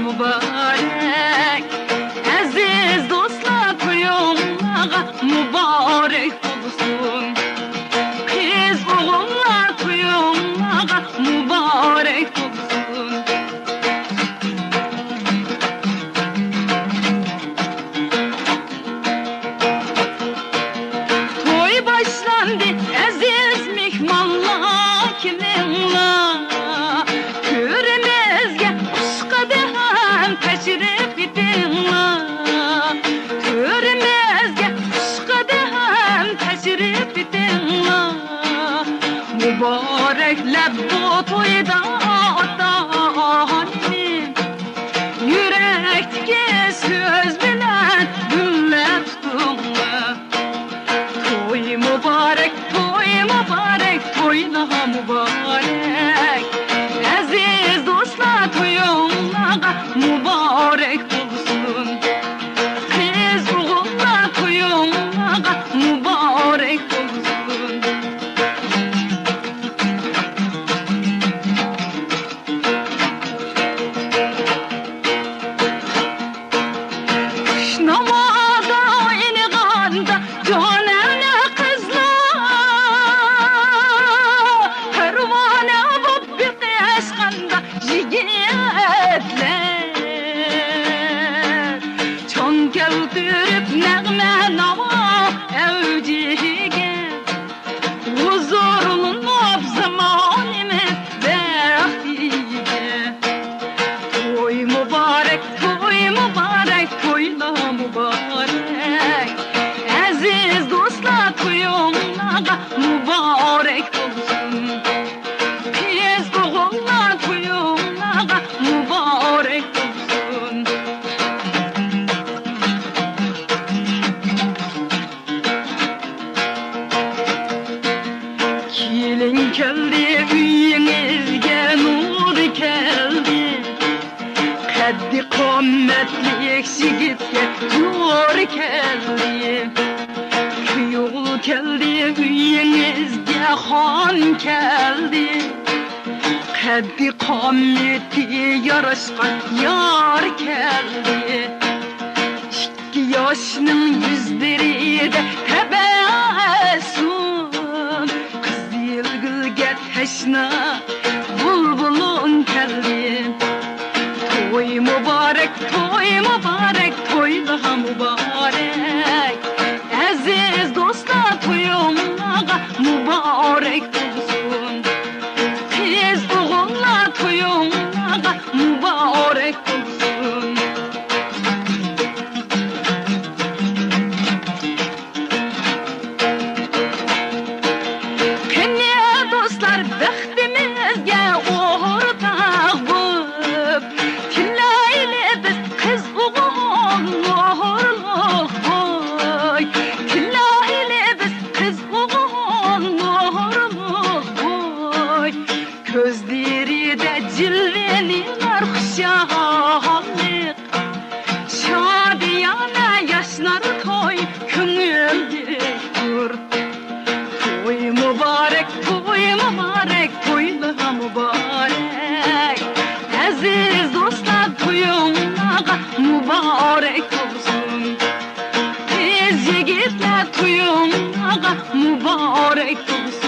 mübarek. Aziz dostlar toyunağa mübarek olsun. Kız oğullar toyunağa mübarek olsun. Toy başlandı aziz mihmanlar kiminle. Köremezge uşkadan teşrif edinler. Köremezge uşkadan teşrif edinler. Mübarekler bu toyda atanim. Yürekteki söz bilen güller tutunlar. Toy mübarek, toyna mübarek. Aziz dostlar toyunağa mübarek olsun. Kız oğullar toyunağa mübarek olsun. Kış namazda iniganda canana kızlar. Pervane bop bir kıyaskanda yigitler. Çon keltirip nägme nava evciga. Huzurlanıp zamanimiz bəxtiga. Toy mübarek, toyla mübarek. Aziz dostlar toyunağa mübarek olsun. Kız oğullar toyunağa mübarek olsun. Kelin keldi uyingizge nur keldi. Kaddi qommatli yigitga zo'r keldi. Kuyov keldi uyingizga xon keldi. Kaddi qommati yarashgan yor keldi. 2 yoshning yuzlarida tabassum. Qizil gulga tashna bulbulun keldi. Toy mübarek, toyla mübarek. Aziz dostlar toyunağa mübarek olsun. Kız oğullar toyunağa mübarek olsun. Kene dostlar bəxtimizge ortaq bulup. Tilaylı biz kız oğulluq boy. Tilaylı biz kız oğulluq boy. Gözleri de cilveliler xuşallık. Şadiyana yaşlar toy köngüldik dur. Toy mübarek, toyla mübarek. Aziz dostlar toyunağa mübarek olsun. Kız yigitler toyunağa mübarek olsun.